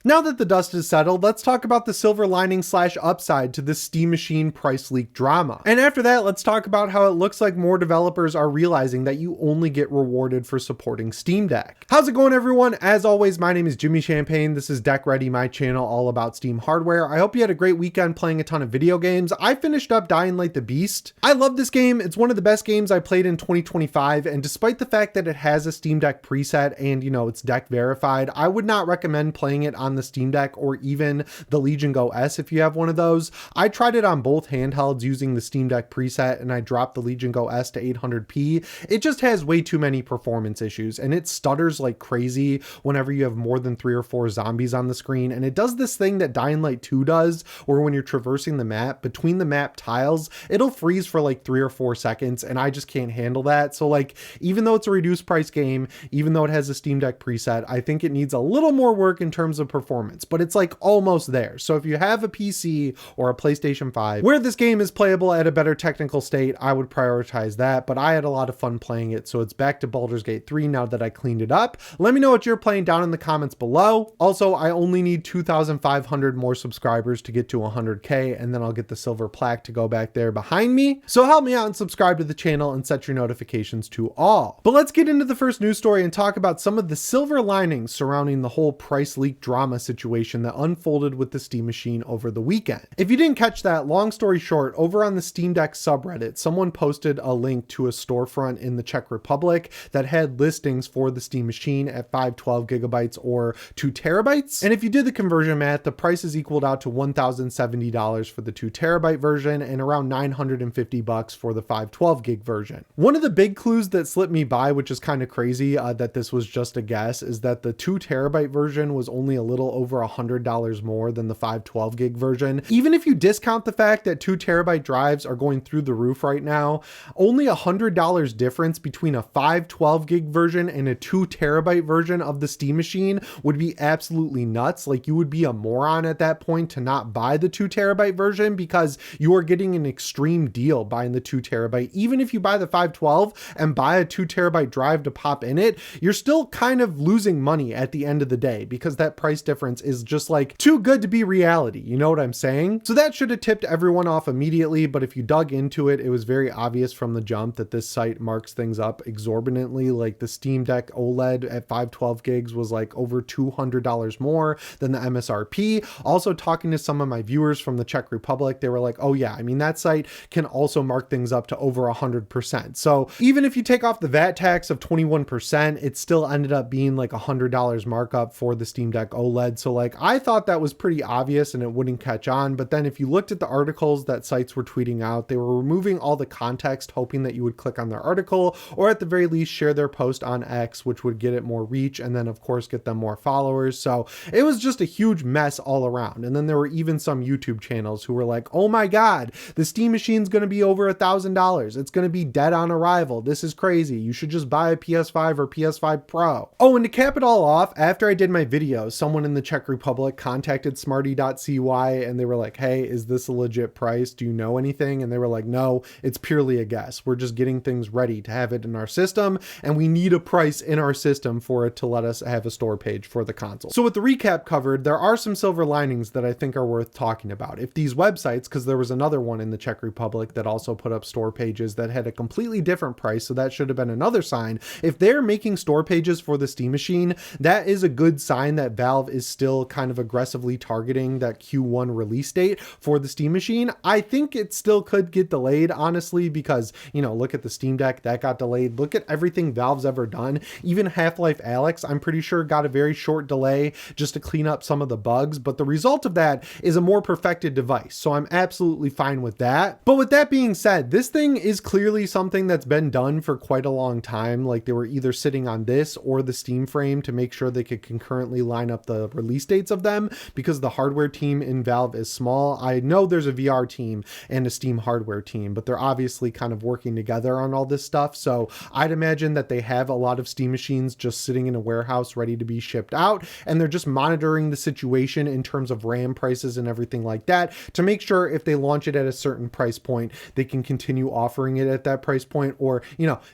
Now that the dust is settled, let's talk about the silver lining / upside to this Steam Machine price leak drama. And after that, let's talk about how it looks like more developers are realizing that you only get rewarded for supporting Steam Deck. How's it going, everyone? As always, my name is Jimmy Champagne. This is Deck Ready, my channel all about Steam hardware. I hope you had a great weekend playing a ton of video games. I finished up Dying Light the Beast. I love this game. It's one of the best games I played in 2025, and despite the fact that it has a Steam Deck preset and, it's deck verified, I would not recommend playing it on the Steam Deck or even the Legion Go S if you have one of those. I tried it on both handhelds using the Steam Deck preset, and I dropped the Legion Go S to 800p. It just has way too many performance issues, and it stutters like crazy whenever you have more than 3 or 4 zombies on the screen. And it does this thing that Dying Light 2 does, where when you're traversing the map, between the map tiles, it'll freeze for like 3 or 4 seconds, and I just can't handle that. So like, even though it's a reduced price game, even though it has a Steam Deck preset, I think it needs a little more work in terms of performance, but it's like almost there. So if you have a PC or a PlayStation 5 where this game is playable at a better technical state, I would prioritize that. But I had a lot of fun playing it, so it's back to Baldur's Gate 3 now that I cleaned it up. Let me know what you're playing down in the comments below. Also, I only need 2,500 more subscribers to get to 100k, and then I'll get the silver plaque to go back there behind me. So help me out and subscribe to the channel and set your notifications to all. But let's get into the first news story and talk about some of the silver linings surrounding the whole price leak drama situation that unfolded with the Steam Machine over the weekend. If you didn't catch that, long story short, over on the Steam Deck subreddit, someone posted a link to a storefront in the Czech Republic that had listings for the Steam Machine at 512 gigabytes or 2 terabytes. And if you did the conversion math, the prices equaled out to $1,070 for the 2 terabyte version and around $950 for the 512 gig version. One of the big clues that slipped me by, which is kind of crazy that this was just a guess, is that the 2 terabyte version was only a little over $100 more than the 512 gig version. Even if you discount the fact that 2 terabyte drives are going through the roof right now, only $100 difference between a 512 gig version and a 2 terabyte version of the Steam Machine would be absolutely nuts. Like, you would be a moron at that point to not buy the 2 terabyte version, because you are getting an extreme deal buying the 2 terabyte. Even if you buy the 512 and buy a 2 terabyte drive to pop in it, you're still kind of losing money at the end of the day, because that price difference is just like too good to be reality. You know what I'm saying? So that should have tipped everyone off immediately, but if you dug into it, it was very obvious from the jump that this site marks things up exorbitantly. Like, the Steam Deck OLED at 512 gigs was like over $200 more than the MSRP. Also, talking to some of my viewers from the Czech Republic, they were like, oh yeah, I mean, that site can also mark things up to over 100%. So even if you take off the VAT tax of 21%, it still ended up being like $100 markup for the Steam Deck OLED. So like, I thought that was pretty obvious and it wouldn't catch on. But then if you looked at the articles that sites were tweeting out, they were removing all the context, hoping that you would click on their article, or at the very least share their post on X, which would get it more reach and then of course get them more followers. So it was just a huge mess all around. And then there were even some YouTube channels who were like, oh my God, the Steam Machine's going to be over $1,000. It's going to be dead on arrival. This is crazy. You should just buy a PS5 or PS5 Pro. Oh, and to cap it all off, after I did my video, someone in the Czech Republic contacted smarty.cy and they were like, hey, is this a legit price? Do you know anything? And they were like, no, it's purely a guess. We're just getting things ready to have it in our system, and we need a price in our system for it to let us have a store page for the console. So with the recap covered, there are some silver linings that I think are worth talking about. If these websites, because there was another one in the Czech Republic that also put up store pages that had a completely different price, so that should have been another sign. If they're making store pages for the Steam Machine, that is a good sign that Valve is still kind of aggressively targeting that Q1 release date for the Steam Machine. I think it still could get delayed, honestly, because, look at the Steam Deck, that got delayed. Look at everything Valve's ever done. Even Half-Life Alyx, I'm pretty sure, got a very short delay just to clean up some of the bugs, but the result of that is a more perfected device, so I'm absolutely fine with that. But with that being said, this thing is clearly something that's been done for quite a long time. Like, they were either sitting on this or the Steam frame to make sure they could concurrently line up the release dates of them, because the hardware team in Valve is small. I know there's a VR team and a Steam hardware team, but they're obviously kind of working together on all this stuff. So I'd imagine that they have a lot of Steam machines just sitting in a warehouse ready to be shipped out, and they're just monitoring the situation in terms of RAM prices and everything like that to make sure if they launch it at a certain price point, they can continue offering it at that price point, or,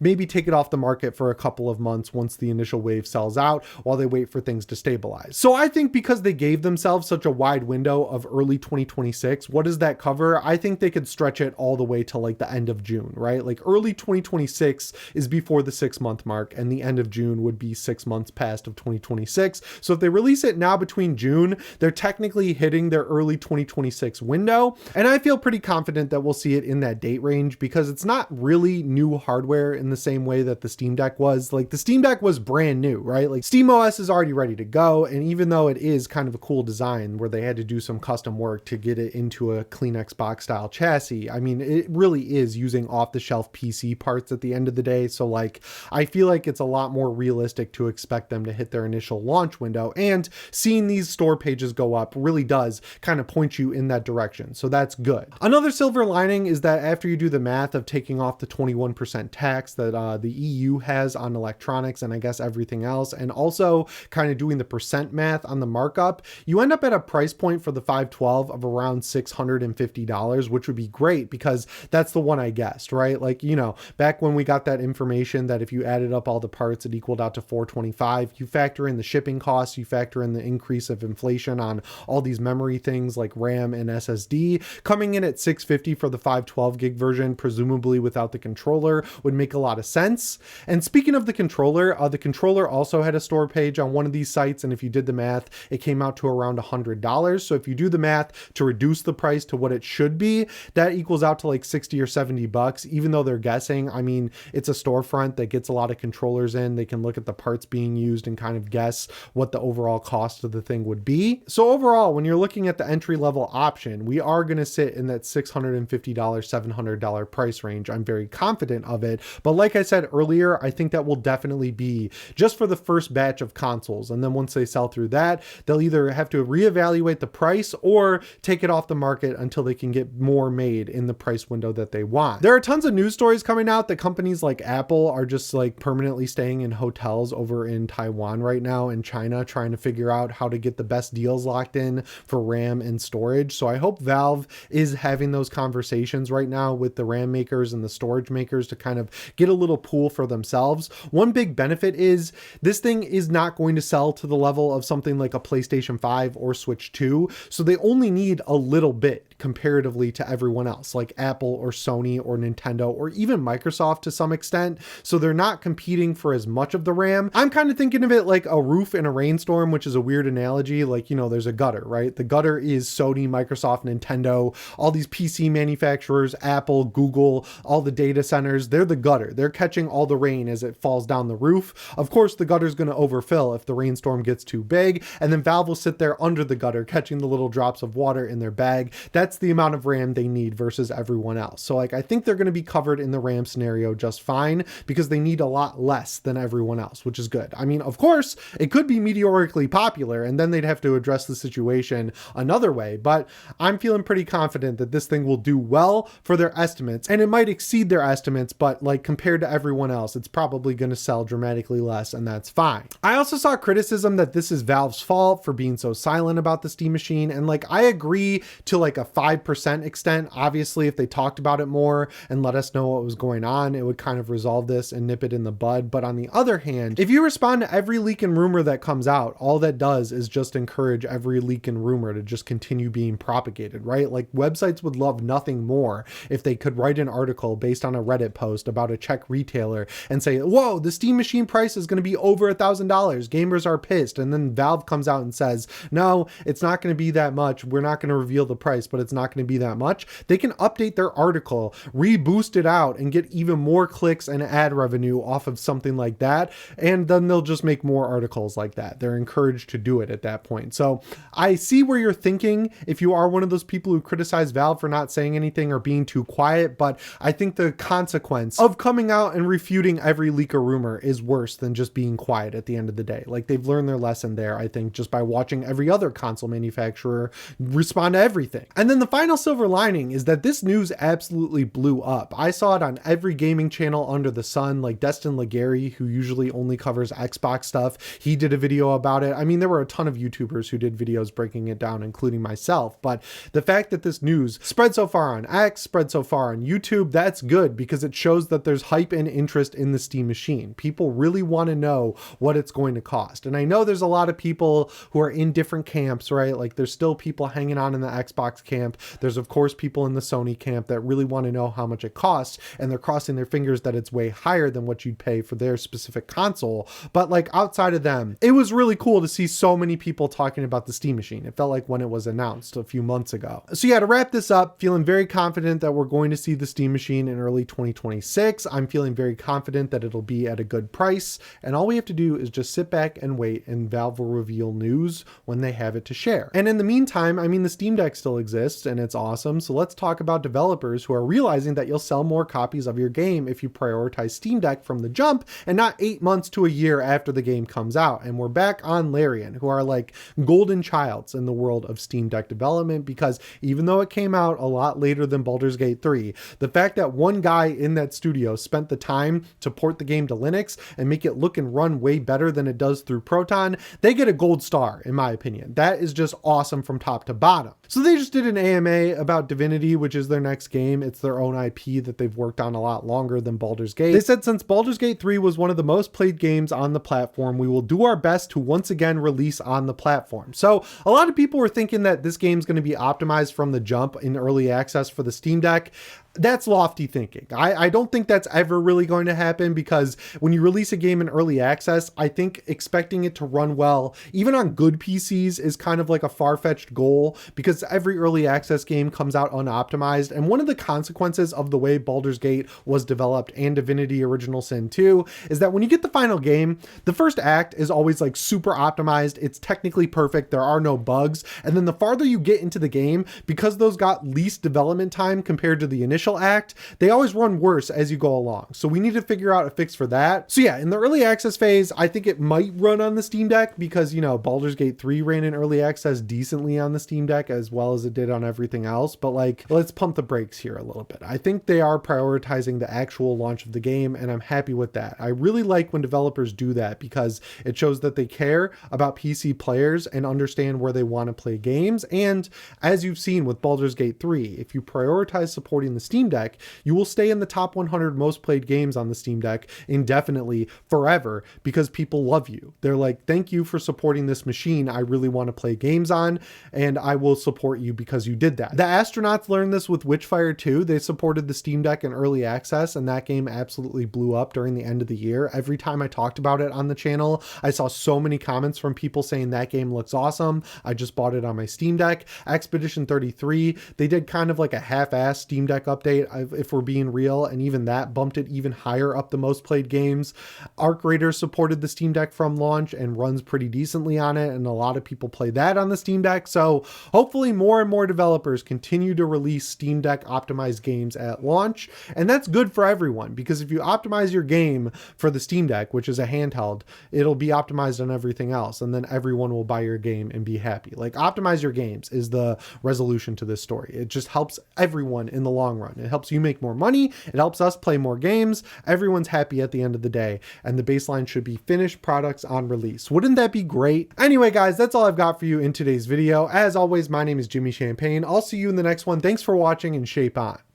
maybe take it off the market for a couple of months once the initial wave sells out while they wait for things to stabilize. So So I think because they gave themselves such a wide window of early 2026, what does that cover? I think they could stretch it all the way to like the end of June, right? Like early 2026 is before the 6-month mark, and the end of June would be 6 months past of 2026. So if they release it now between June, they're technically hitting their early 2026 window. And I feel pretty confident that we'll see it in that date range because it's not really new hardware in the same way that the Steam Deck was. Like the Steam Deck was brand new, right? Like SteamOS is already ready to go. And even though it is kind of a cool design where they had to do some custom work to get it into a clean Xbox style chassis, I mean, it really is using off the shelf PC parts at the end of the day. So like, I feel like it's a lot more realistic to expect them to hit their initial launch window, and seeing these store pages go up really does kind of point you in that direction. So that's good. Another silver lining is that after you do the math of taking off the 21% tax that the EU has on electronics and I guess everything else, and also kind of doing the percent math on the markup, you end up at a price point for the 512 of around $650, which would be great because that's the one I guessed, right? Like, you know, back when we got that information that if you added up all the parts, it equaled out to 425, you factor in the shipping costs, you factor in the increase of inflation on all these memory things like RAM and SSD, coming in at 650 for the 512 gig version, presumably without the controller, would make a lot of sense. And speaking of the controller also had a store page on one of these sites, and if you did the math, it came out to around $100. So if you do the math to reduce the price to what it should be, that equals out to like 60 or 70 bucks, even though they're guessing. I mean, it's a storefront that gets a lot of controllers in. They can look at the parts being used and kind of guess what the overall cost of the thing would be. So overall, when you're looking at the entry level option, we are going to sit in that $650, $700 price range. I'm very confident of it. But like I said earlier, I think that will definitely be just for the first batch of consoles. And then once they sell through that, they'll either have to reevaluate the price or take it off the market until they can get more made in the price window that they want. There are tons of news stories coming out that companies like Apple are just like permanently staying in hotels over in Taiwan right now and China, trying to figure out how to get the best deals locked in for RAM and storage. So I hope Valve is having those conversations right now with the RAM makers and the storage makers to kind of get a little pool for themselves. One big benefit is this thing is not going to sell to the level of something like a PlayStation 5 or Switch 2. So they only need a little bit comparatively to everyone else, like Apple or Sony or Nintendo or even Microsoft to some extent. So they're not competing for as much of the RAM. I'm kind of thinking of it like a roof in a rainstorm, which is a weird analogy. Like, you know, there's a gutter, right? The gutter is Sony, Microsoft, Nintendo, all these PC manufacturers, Apple, Google, all the data centers. They're the gutter. They're catching all the rain as it falls down the roof. Of course, the gutter's going to overfill if the rainstorm gets too big, and then Valve will sit there under the gutter catching the little drops of water in their bag. That's the amount of RAM they need versus everyone else. So like, I think they're going to be covered in the RAM scenario just fine because they need a lot less than everyone else, which is good. I mean, of course, it could be meteorically popular and then they'd have to address the situation another way, but I'm feeling pretty confident that this thing will do well for their estimates, and it might exceed their estimates, but like compared to everyone else, it's probably going to sell dramatically less, and that's fine. I also saw criticism that this is Valve's fault for being so silent about the Steam Machine, and like, I agree to like a 5% extent. Obviously, if they talked about it more and let us know what was going on, it would kind of resolve this and nip it in the bud. But on the other hand, if you respond to every leak and rumor that comes out, all that does is just encourage every leak and rumor to just continue being propagated, right? Like, websites would love nothing more if they could write an article based on a Reddit post about a Czech retailer and say, whoa, the Steam Machine price is going to be over $1,000. Gamers are pissed. And then Valve comes out and says, no, it's not going to be that much. We're not going to reveal the price, but it's not going to be that much. They can update their article, reboost it out, and get even more clicks and ad revenue off of something like that. And then they'll just make more articles like that. They're encouraged to do it at that point. So I see where you're thinking if you are one of those people who criticize Valve for not saying anything or being too quiet, but I think the consequence of coming out and refuting every leak or rumor is worse than just being quiet at the end of the day. Like, they've learned their lesson there, I think, just by watching every other console manufacturer respond to everything. And then the final silver lining is that this news absolutely blew up. I saw it on every gaming channel under the sun, like Destin Legary, who usually only covers Xbox stuff. He did a video about it. I mean, there were a ton of YouTubers who did videos breaking it down, including myself. But the fact that this news spread so far on X, spread so far on YouTube, that's good because it shows that there's hype and interest in the Steam machine. People really want to know what it's going to cost. And I know there's a lot of people who are in different camps, right? Like there's still people hanging on in the Xbox camp. There's of course people in the Sony camp that really want to know how much it costs, and they're crossing their fingers that it's way higher than what you'd pay for their specific console. But like outside of them, it was really cool to see so many people talking about the Steam machine. It felt like when it was announced a few months ago. So yeah, to wrap this up, feeling very confident that we're going to see the Steam machine in early 2026. I'm feeling very confident that it'll be at a good price, and all we have to do is just sit back and wait, and Valve will reveal news when they have it to share. And in the meantime, I mean, the Steam Deck still exists and it's awesome. So let's talk about developers who are realizing that you'll sell more copies of your game if you prioritize Steam Deck from the jump and not 8 months to a year after the game comes out. And we're back on Larian, who are like golden childs in the world of Steam Deck development, because even though it came out a lot later than Baldur's Gate 3, the fact that one guy in that studio spent the time to port the game to Linux and make it look and run way better than it does through Proton, they get a gold star in my opinion. That is just awesome from top to bottom. So they just did an AMA about Divinity, which is their next game. It's their own IP that they've worked on a lot longer than Baldur's Gate. They said since Baldur's Gate 3 was one of the most played games on the platform, we will do our best to once again release on the platform. So a lot of people were thinking that this game's going to be optimized from the jump in early access for the Steam Deck. That's lofty thinking. I don't think that's ever really going to happen, because when you release a game in early access, I think expecting it to run well, even on good PCs, is kind of like a far-fetched goal, because every early access game comes out unoptimized. And one of the consequences of the way Baldur's Gate was developed and Divinity Original Sin 2 is that when you get the final game, the first act is always like super optimized. It's technically perfect. There are no bugs. And then the farther you get into the game, because those got least development time compared to the initial act, they always run worse as you go along. So we need to figure out a fix for that. So yeah, in the early access phase, I think it might run on the Steam Deck because, you know, Baldur's Gate 3 ran in early access decently on the Steam Deck as well as it did on everything else. But like, let's pump the brakes here a little bit. I think they are prioritizing the actual launch of the game, and I'm happy with that. I really like when developers do that because it shows that they care about PC players and understand where they want to play games. And as you've seen with Baldur's Gate 3, if you prioritize supporting the Steam Deck, you will stay in the top 100 most played games on the Steam Deck indefinitely, forever, because people love you. They're like, thank you for supporting this machine I really want to play games on, and I will support you because you did that. The astronauts learned this with Witchfire 2. They supported the Steam Deck in early access, and that game absolutely blew up during the end of the year. Every time I talked about it on the channel, I saw so many comments from people saying that game looks awesome. I just bought it on my Steam Deck. Expedition 33, they did kind of like a half-ass Steam Deck update, if we're being real, and even that bumped it even higher up the most played games. Arc Raiders supported the Steam Deck from launch and runs pretty decently on it, and a lot of people play that on the Steam Deck. So hopefully more and more developers continue to release Steam Deck optimized games at launch, and that's good for everyone, because if you optimize your game for the Steam Deck, which is a handheld, it'll be optimized on everything else, and then everyone will buy your game and be happy. Like, optimize your games is the resolution to this story. It just helps everyone in the long run. It helps you make more money. It helps us play more games. Everyone's happy at the end of the day, and the baseline should be finished products on release. Wouldn't that be great? Anyway, guys, that's all I've got for you in today's video. As always, my name is Jimmy Champagne. I'll see you in the next one. Thanks for watching, and shape on.